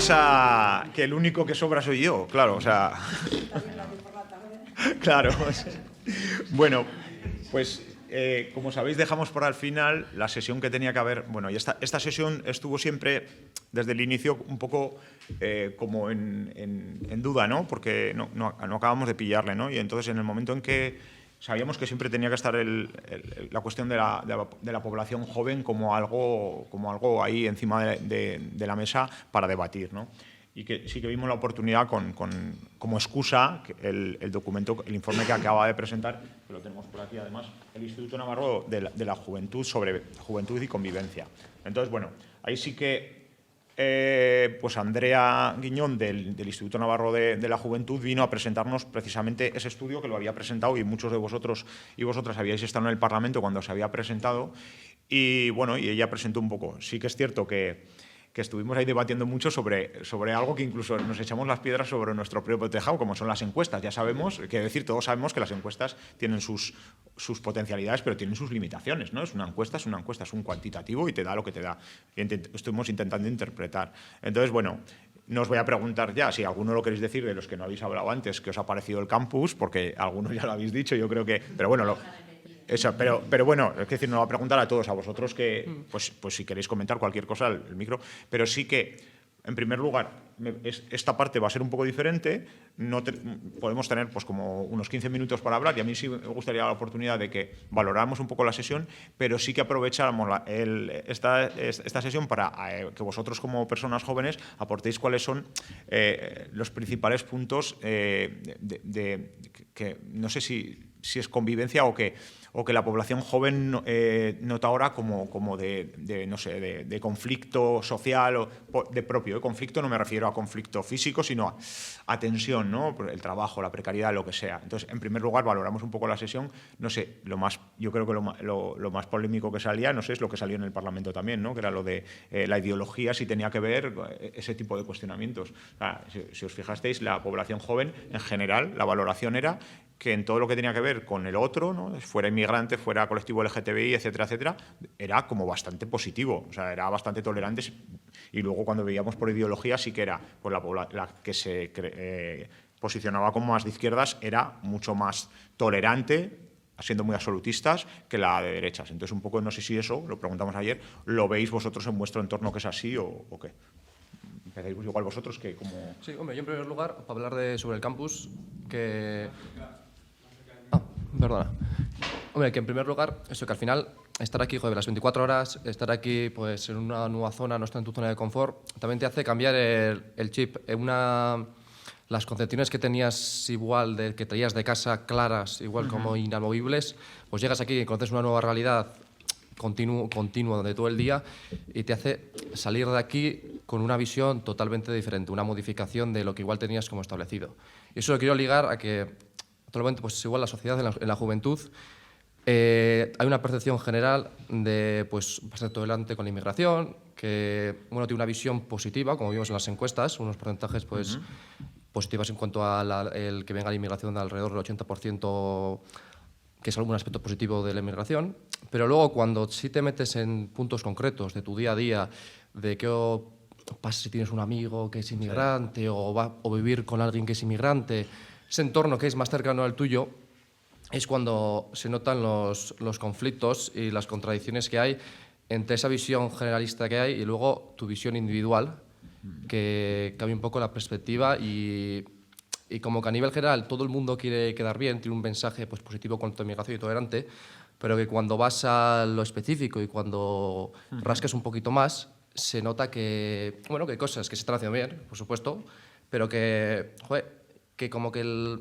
mesa que el único que sobra soy yo, claro, o sea... Claro. Bueno, pues como sabéis dejamos para el final la sesión que tenía que haber... Bueno, y esta sesión estuvo siempre desde el inicio un poco como en duda, ¿no? Porque no acabamos de pillarle, ¿no? Y entonces en el momento en que sabíamos que siempre tenía que estar la cuestión de la población joven como algo ahí encima de la mesa para debatir, ¿no? Y que sí que vimos la oportunidad como excusa el documento, el informe que acaba de presentar, que lo tenemos por aquí además, el Instituto Navarro de la Juventud sobre juventud y convivencia. Entonces, bueno, ahí sí que pues Andrea Guiñón del Instituto Navarro de la Juventud vino a presentarnos precisamente ese estudio que lo había presentado y muchos de vosotros y vosotras habíais estado en el Parlamento cuando se había presentado y bueno, y ella presentó un poco. Sí que es cierto que estuvimos ahí debatiendo mucho sobre algo que incluso nos echamos las piedras sobre nuestro propio tejado, como son las encuestas. Ya sabemos, quiero decir, todos sabemos que las encuestas tienen sus potencialidades, pero tienen sus limitaciones, ¿no? Es una encuesta, es un cuantitativo y te da lo que te da. Y estuvimos intentando interpretar. Entonces, bueno, no os voy a preguntar ya, si alguno lo queréis decir de los que no habéis hablado antes, qué os ha parecido el campus, porque algunos ya lo habéis dicho, yo creo que... Pero bueno, pero bueno, es decir, no lo voy a preguntar a todos, a vosotros que, pues si queréis comentar cualquier cosa, el micro, pero sí que, en primer lugar, esta parte va a ser un poco diferente, podemos tener pues como unos 15 minutos para hablar y a mí sí me gustaría la oportunidad de que valoráramos un poco la sesión, pero sí que aprovecháramos esta sesión para que vosotros como personas jóvenes aportéis cuáles son los principales puntos que no sé si es convivencia o que la población joven nota ahora como de conflicto social o de propio. Conflicto no me refiero a conflicto físico, sino a tensión, ¿no? El trabajo, la precariedad, lo que sea. Entonces, en primer lugar, valoramos un poco la sesión. No sé, yo creo que lo más polémico que salía, no sé, es lo que salió en el Parlamento también, ¿no? Que era lo de la ideología, si tenía que ver ese tipo de cuestionamientos. O sea, si os fijasteis, la población joven, en general, la valoración era que en todo lo que tenía que ver con el otro, ¿no? Fuera inmigrante, fuera colectivo LGTBI, etcétera, etcétera, era como bastante positivo, o sea, era bastante tolerante. Y luego cuando veíamos por ideología sí que era pues la que se posicionaba como más de izquierdas, era mucho más tolerante, siendo muy absolutistas, que la de derechas. Entonces, un poco, no sé si eso, lo preguntamos ayer, ¿lo veis vosotros en vuestro entorno que es así o qué? Empezáis igual vosotros que como... Sí, hombre, yo en primer lugar, para hablar sobre el campus, que... Perdona. Hombre, que en primer lugar, eso que al final, estar aquí, joder, las 24 horas, estar aquí pues en una nueva zona, no estar en tu zona de confort, también te hace cambiar el chip. Las concepciones que tenías igual, que traías de casa claras, igual como inamovibles, pues llegas aquí y conoces una nueva realidad continua de todo el día y te hace salir de aquí con una visión totalmente diferente, una modificación de lo que igual tenías como establecido. Y eso lo quiero ligar a que actualmente, pues igual la sociedad en la juventud, hay una percepción general de pues, bastante tolerante con la inmigración, que bueno, tiene una visión positiva, como vimos en las encuestas, unos porcentajes pues, positivos en cuanto a el que venga la inmigración de alrededor del 80%, que es algún aspecto positivo de la inmigración, pero luego cuando sí te metes en puntos concretos de tu día a día, de qué pasa si tienes un amigo que es inmigrante o vivir con alguien que es inmigrante, ese entorno que es más cercano al tuyo, es cuando se notan los conflictos y las contradicciones que hay entre esa visión generalista que hay y luego tu visión individual, que cambia un poco la perspectiva y como que a nivel general todo el mundo quiere quedar bien, tiene un mensaje pues, positivo contra la inmigración y tolerante, pero que cuando vas a lo específico y cuando rasques un poquito más, se nota que, bueno, que hay cosas que se están haciendo bien, por supuesto, pero que, joder, que como que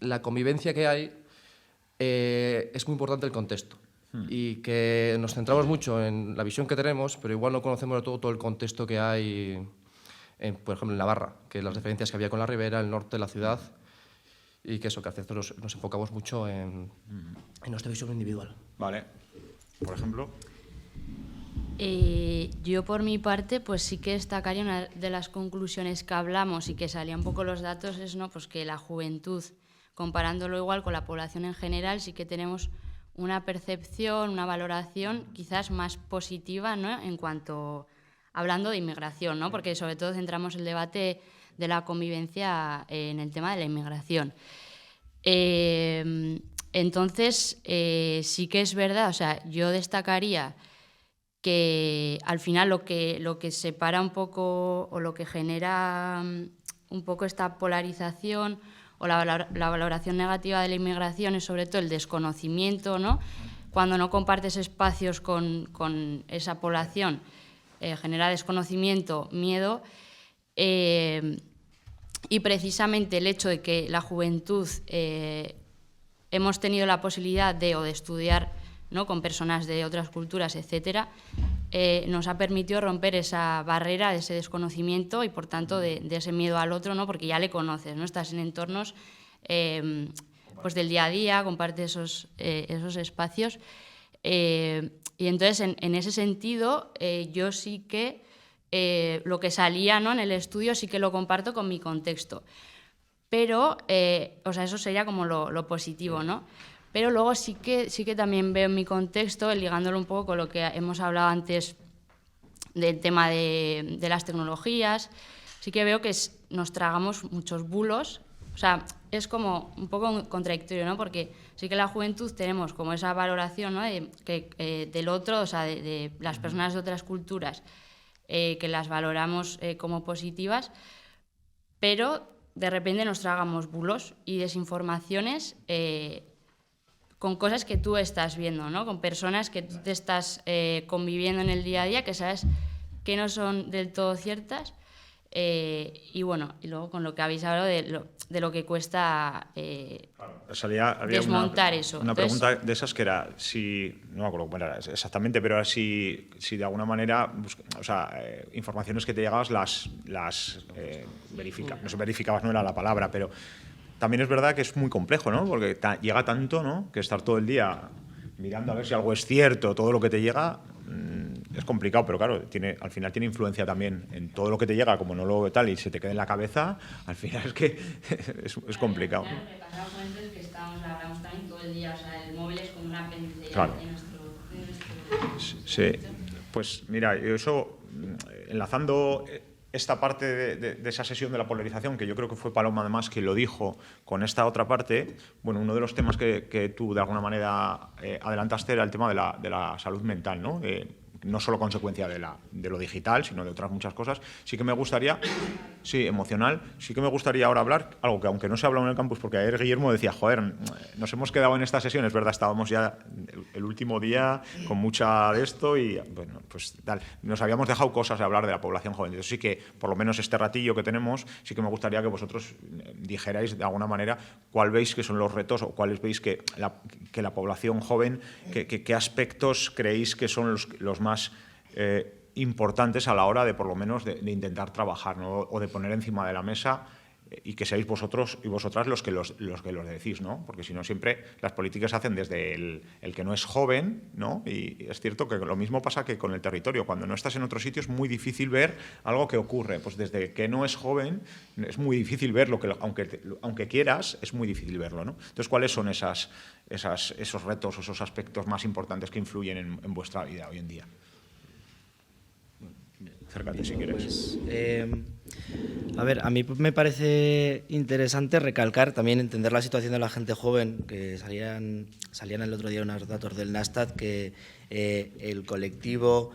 la convivencia que hay es muy importante el contexto y que nos centramos mucho en la visión que tenemos, pero igual no conocemos de todo el contexto que hay, por ejemplo, en Navarra, que las diferencias que había con la ribera, el norte de la ciudad, y que eso, que a veces nos enfocamos mucho en nuestra visión individual. Vale. Por ejemplo... Yo por mi parte pues sí que destacaría una de las conclusiones que hablamos y que salían un poco los datos es ¿no? Pues que la juventud, comparándolo igual con la población en general, sí que tenemos una percepción, una valoración quizás más positiva, ¿no? En cuanto hablando de inmigración, ¿no? Porque sobre todo centramos el debate de la convivencia en el tema de la inmigración. Entonces, sí que es verdad, o sea, yo destacaría que al final lo que separa un poco o lo que genera un poco esta polarización o la valoración negativa de la inmigración es sobre todo el desconocimiento, ¿no? Cuando no compartes espacios con esa población, genera desconocimiento, miedo, y precisamente el hecho de que la juventud hemos tenido la posibilidad de estudiar, ¿no?, con personas de otras culturas, etcétera, nos ha permitido romper esa barrera de ese desconocimiento y, por tanto, de ese miedo al otro, ¿no?, porque ya le conoces, ¿no? Estás en entornos pues del día a día, compartes esos espacios. Y entonces, en ese sentido, yo sí que lo que salía, ¿no?, en el estudio sí que lo comparto con mi contexto. Pero, o sea, eso sería como lo positivo, ¿no? Pero luego sí que también veo en mi contexto, ligándolo un poco con lo que hemos hablado antes del tema de las tecnologías, sí que veo que nos tragamos muchos bulos. O sea, es como un poco contradictorio, ¿no? Porque sí que en la juventud tenemos como esa valoración, ¿no?, del otro, o sea, de las personas de otras culturas, que las valoramos como positivas, pero de repente nos tragamos bulos y desinformaciones con cosas que tú estás viendo, ¿no? Con personas que tú te estás conviviendo en el día a día, que sabes que no son del todo ciertas. Y bueno, y luego con lo que habéis hablado de lo que cuesta había desmontar eso. Una pregunta de esas que era, si, no me acuerdo cómo era exactamente, pero era si de alguna manera, o sea, informaciones que te llegabas las verificabas, no sé, verificabas no era la palabra, pero también es verdad que es muy complejo, ¿no? Porque llega tanto, ¿no?, que estar todo el día mirando a ver si algo es cierto, todo lo que te llega, es complicado, pero claro, al final tiene influencia también en todo lo que te llega, como no lo tal y se te queda en la cabeza, al final es que es complicado. Claro, repasamos fuentes que hablamos también todo el día, o sea, el móvil es como un apéndice claro. de nuestro Sí, pues mira, eso, enlazando esta parte de esa sesión de la polarización, que yo creo que fue Paloma además que lo dijo, con esta otra parte, bueno, uno de los temas que tú de alguna manera adelantaste era el tema de la salud mental, ¿no? No solo consecuencia de lo digital, sino de otras muchas cosas. Sí que me gustaría, sí, emocional, sí que me gustaría ahora hablar, algo que aunque no se ha hablado en el campus, porque ayer Guillermo decía, joder, nos hemos quedado en esta sesión, es verdad, estábamos ya el último día con mucha de esto y, bueno, pues tal, nos habíamos dejado cosas de hablar de la población joven. Entonces sí que, por lo menos este ratillo que tenemos, sí que me gustaría que vosotros dijerais de alguna manera cuál veis que son los retos o cuáles veis que la población joven, qué aspectos creéis que son los más importantes a la hora de, por lo menos, de intentar trabajar, ¿no?, o de poner encima de la mesa, y que seáis vosotros y vosotras los que los decís, ¿no? Porque si no, siempre las políticas se hacen desde el que no es joven, ¿no? Y es cierto que lo mismo pasa que con el territorio. Cuando no estás en otro sitio es muy difícil ver algo que ocurre. Pues desde que no es joven es muy difícil verlo, aunque quieras, es muy difícil verlo, ¿no? Entonces, ¿cuáles son esos retos o esos aspectos más importantes que influyen en vuestra vida hoy en día? Acércate si quieres. A ver, a mí me parece interesante recalcar, también entender la situación de la gente joven, que salían el otro día unos datos del Nasdaq, que el colectivo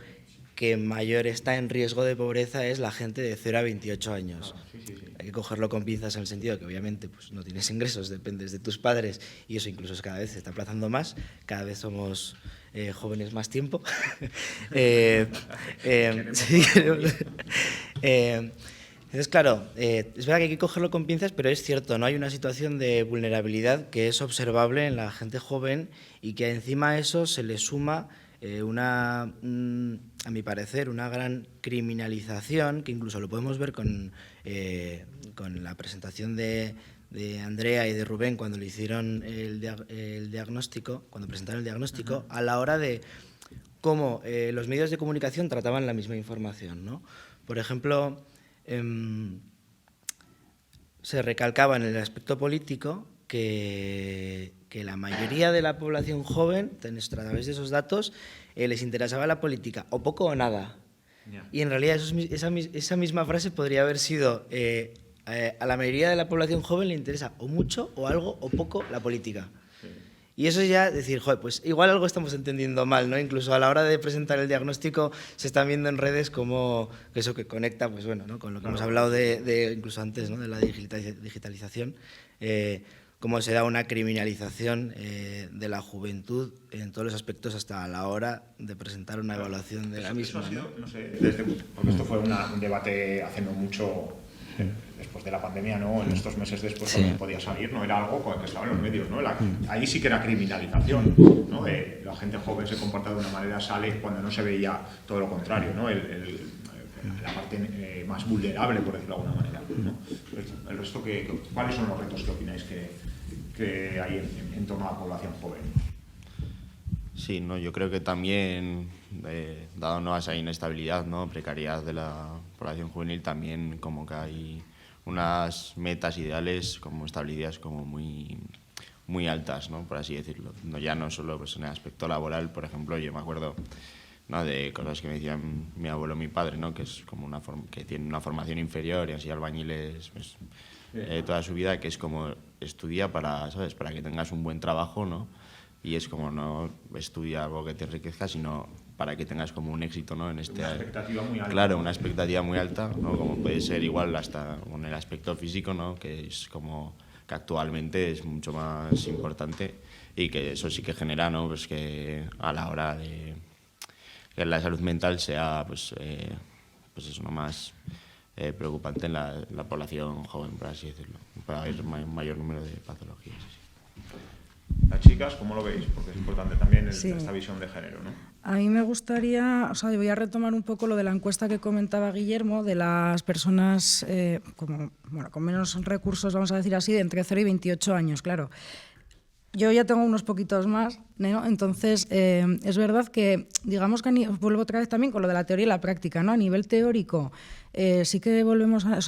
que mayor está en riesgo de pobreza es la gente de 0 a 28 años. Sí. Hay que cogerlo con pinzas en el sentido de que obviamente pues, no tienes ingresos, dependes de tus padres y eso incluso cada vez se está aplazando más, cada vez somos jóvenes más tiempo. Entonces, claro, es verdad que hay que cogerlo con pinzas, pero es cierto, ¿no? Hay una situación de vulnerabilidad que es observable en la gente joven y que encima a eso se le suma a mi parecer, una gran criminalización, que incluso lo podemos ver con la presentación de Andrea y de Rubén cuando le hicieron el diagnóstico, cuando presentaron el diagnóstico, a la hora de cómo los medios de comunicación trataban la misma información, ¿no? Por ejemplo, se recalcaba en el aspecto político que la mayoría de la población joven, a través de esos datos, les interesaba la política, o poco o nada. Y en realidad esa misma frase podría haber sido a la mayoría de la población joven le interesa o mucho o algo o poco la política. Y eso es ya decir, joder, pues igual algo estamos entendiendo mal, ¿no? Incluso a la hora de presentar el diagnóstico se están viendo en redes como eso que conecta, pues bueno, ¿no? Con lo que hemos hablado de incluso antes, ¿no? De la digitalización, cómo se da una criminalización de la juventud en todos los aspectos hasta a la hora de presentar una evaluación de la misma. Eso ha sido, no sé, porque esto fue un debate hace no mucho, después de la pandemia, ¿no? En estos meses después también podía salir, no era algo que estaba en los medios, ¿no? Ahí sí que era criminalización, ¿no? La gente joven se comporta de una manera, sale cuando no se veía todo lo contrario, ¿no? La parte más vulnerable, por decirlo de alguna manera, ¿no? El resto, ¿cuáles son los retos que opináis que hay en torno a la población joven? Sí, no, yo creo que también, dado no esa inestabilidad, ¿no? Precariedad de la población juvenil, también como que hay unas metas ideales como establecidas como muy altas, ¿no? Por así decirlo. No solo pues, en el aspecto laboral, por ejemplo, yo me acuerdo, ¿no? De cosas que me decían mi abuelo y mi padre, ¿no? Que es como que tienen una formación inferior y han sido albañiles pues, toda su vida, que es como estudia para, ¿sabes? Para que tengas un buen trabajo, ¿no? Y es como no estudia algo que te enriquezca, sino para que tengas como un éxito, ¿no? En una expectativa muy alta. Claro, una expectativa muy alta, ¿no? Como puede ser igual hasta con el aspecto físico, ¿no? Que es como que actualmente es mucho más importante y que eso sí que genera, ¿no? Pues que a la hora de que la salud mental sea pues eso, ¿no? Más preocupante en la población joven, por así decirlo, para haber mayor número de patologías. Las chicas, ¿cómo lo veis? Porque es importante también esta visión de género, ¿no? A mí me gustaría, voy a retomar un poco lo de la encuesta que comentaba Guillermo, de las personas con menos recursos, vamos a decir así, de entre 0 y 28 años, claro. Yo ya tengo unos poquitos más, ¿no? Entonces es verdad que, digamos que vuelvo otra vez también con lo de la teoría y la práctica, ¿no? A nivel teórico sí que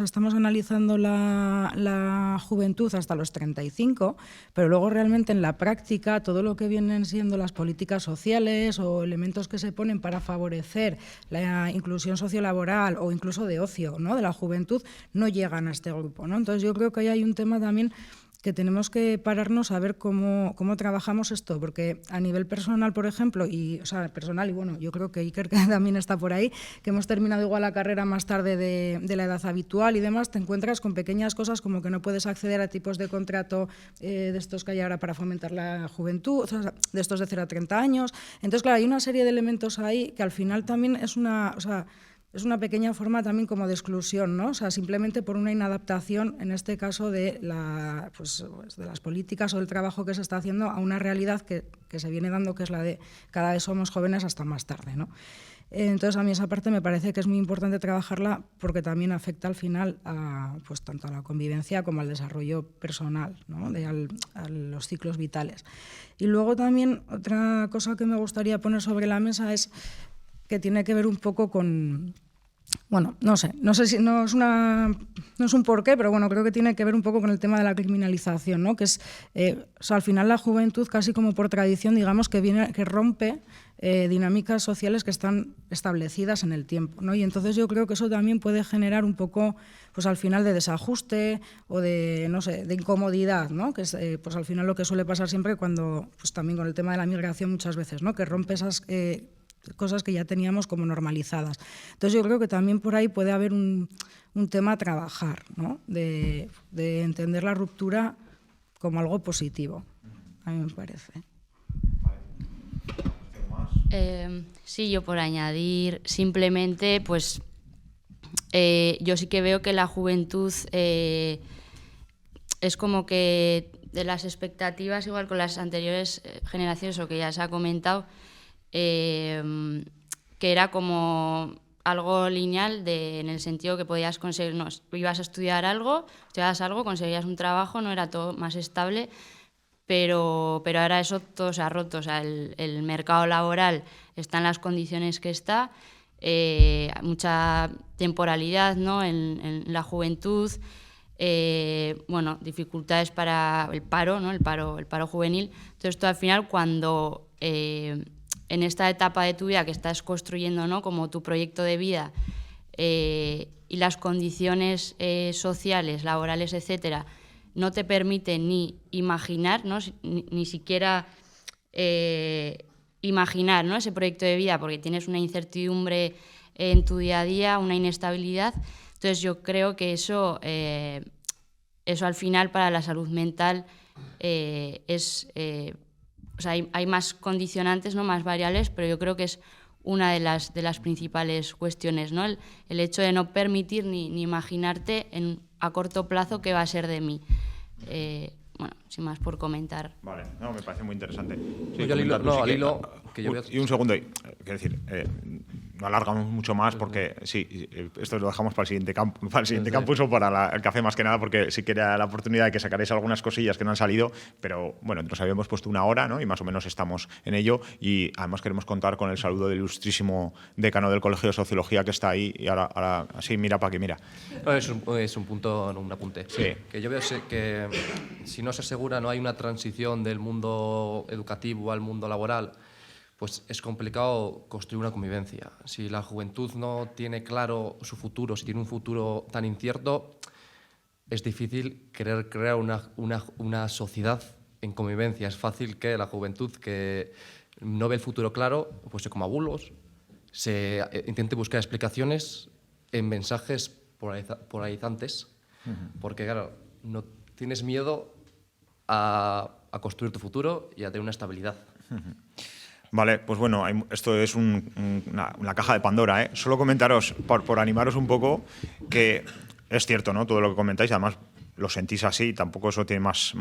estamos analizando la juventud hasta los 35, pero luego realmente en la práctica todo lo que vienen siendo las políticas sociales o elementos que se ponen para favorecer la inclusión sociolaboral o incluso de ocio, ¿no? De la juventud no llegan a este grupo, ¿no? Entonces yo creo que ahí hay un tema también que tenemos que pararnos a ver cómo trabajamos esto, porque a nivel personal, por ejemplo, personal, y bueno, yo creo que Iker que también está por ahí, que hemos terminado igual la carrera más tarde de la edad habitual y demás, te encuentras con pequeñas cosas como que no puedes acceder a tipos de contrato de estos que hay ahora para fomentar la juventud, de estos de 0 a 30 años. Entonces, claro, hay una serie de elementos ahí que al final también es una pequeña forma también como de exclusión, ¿no? O sea, simplemente por una inadaptación, en este caso, de las políticas o del trabajo que se está haciendo a una realidad que se viene dando, que es la de cada vez somos jóvenes hasta más tarde, ¿no? Entonces, a mí esa parte me parece que es muy importante trabajarla porque también afecta al final tanto a la convivencia como al desarrollo personal, ¿no? A los ciclos vitales. Y luego también otra cosa que me gustaría poner sobre la mesa es que tiene que ver un poco con, bueno, no sé si no es un porqué, pero bueno, creo que tiene que ver un poco con el tema de la criminalización, ¿no? Que es, al final la juventud casi como por tradición, digamos, que rompe dinámicas sociales que están establecidas en el tiempo, ¿no? Y entonces yo creo que eso también puede generar un poco, pues al final de desajuste o de, no sé, de incomodidad, ¿no? Que es, pues al final lo que suele pasar siempre cuando, pues también con el tema de la migración muchas veces, ¿no? Que rompe esas cosas que ya teníamos como normalizadas. Entonces yo creo que también por ahí puede haber un tema a trabajar, ¿no? De entender la ruptura como algo positivo, a mí me parece. Sí, yo por añadir simplemente, pues yo sí que veo que la juventud es como que de las expectativas, igual con las anteriores generaciones, o que ya se ha comentado, que era como algo lineal en el sentido que podías conseguir, ibas a estudiabas algo, conseguías un trabajo, no era todo más estable, pero ahora eso todo se ha roto. O sea, el mercado laboral está en las condiciones que está, hay mucha temporalidad, ¿no? en la juventud, dificultades para el paro, ¿no? el paro juvenil. Entonces, esto al final, cuando en esta etapa de tu vida que estás construyendo, ¿no?, como tu proyecto de vida, y las condiciones sociales, laborales, etcétera, no te permiten ni imaginar, ¿no?, ni siquiera imaginar, ¿no?, ese proyecto de vida, porque tienes una incertidumbre en tu día a día, una inestabilidad. Entonces yo creo que eso al final para la salud mental o sea, hay más condicionantes, ¿no?, más variables, pero yo creo que es una de las principales cuestiones, ¿no? El hecho de no permitir ni imaginarte a corto plazo qué va a ser de mí. Bueno, sin más por comentar. Vale, no, me parece muy interesante. Sí, yo al hilo, que yo veo... Y un segundo, quiero decir, no alargamos mucho más porque sí, esto lo dejamos para el siguiente, campus o para el café más que nada, porque sí que era la oportunidad de que sacaréis algunas cosillas que no han salido, pero bueno, nos habíamos puesto una hora, ¿no?, y más o menos estamos en ello, y además queremos contar con el saludo del ilustrísimo decano del Colegio de Sociología que está ahí, y ahora sí, mira para que mira. No, es un punto, un apunte. Sí. Que yo veo que si no se asegura, no hay una transición del mundo educativo al mundo laboral, pues es complicado construir una convivencia. Si la juventud no tiene claro su futuro, si tiene un futuro tan incierto, es difícil querer crear una sociedad en convivencia. Es fácil que la juventud que no ve el futuro claro, pues se coma bulos, se intente buscar explicaciones en mensajes polarizantes, porque claro, no tienes miedo a construir tu futuro y a tener una estabilidad. Vale, pues bueno, esto es una caja de Pandora, ¿eh? Solo comentaros, por animaros un poco, que es cierto, ¿no?, todo lo que comentáis, además lo sentís así, tampoco eso tiene más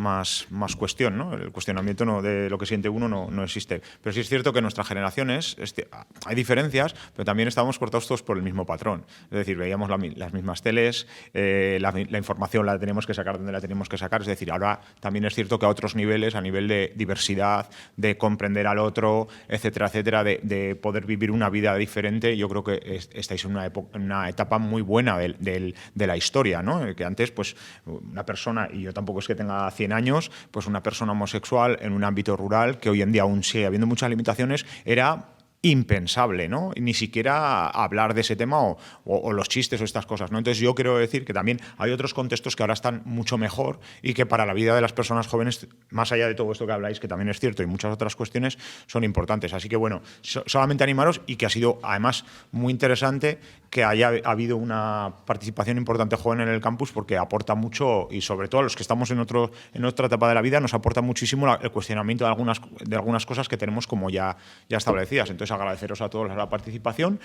cuestión, ¿no? El cuestionamiento de lo que siente uno no existe. Pero sí es cierto que en nuestra generación hay diferencias, pero también estamos cortados todos por el mismo patrón. Es decir, veíamos las mismas teles, la información la tenemos que sacar donde la tenemos que sacar. Es decir, ahora también es cierto que a otros niveles, a nivel de diversidad, de comprender al otro, etcétera, etcétera, de poder vivir una vida diferente, yo creo que estáis en una etapa muy buena de la historia, ¿no? Que antes, pues, una persona, y yo tampoco es que tenga 100 años, pues una persona homosexual en un ámbito rural, que hoy en día aún sigue habiendo muchas limitaciones, era impensable, ¿no? Ni siquiera hablar de ese tema o los chistes o estas cosas, ¿no? Entonces yo quiero decir que también hay otros contextos que ahora están mucho mejor y que para la vida de las personas jóvenes, más allá de todo esto que habláis, que también es cierto, y muchas otras cuestiones son importantes. Así que bueno, solamente animaros, y que ha sido además muy interesante que haya habido una participación importante joven en el campus, porque aporta mucho, y sobre todo a los que estamos en otra etapa de la vida, nos aporta muchísimo el cuestionamiento de algunas cosas que tenemos como ya establecidas. Entonces agradeceros a todos la participación.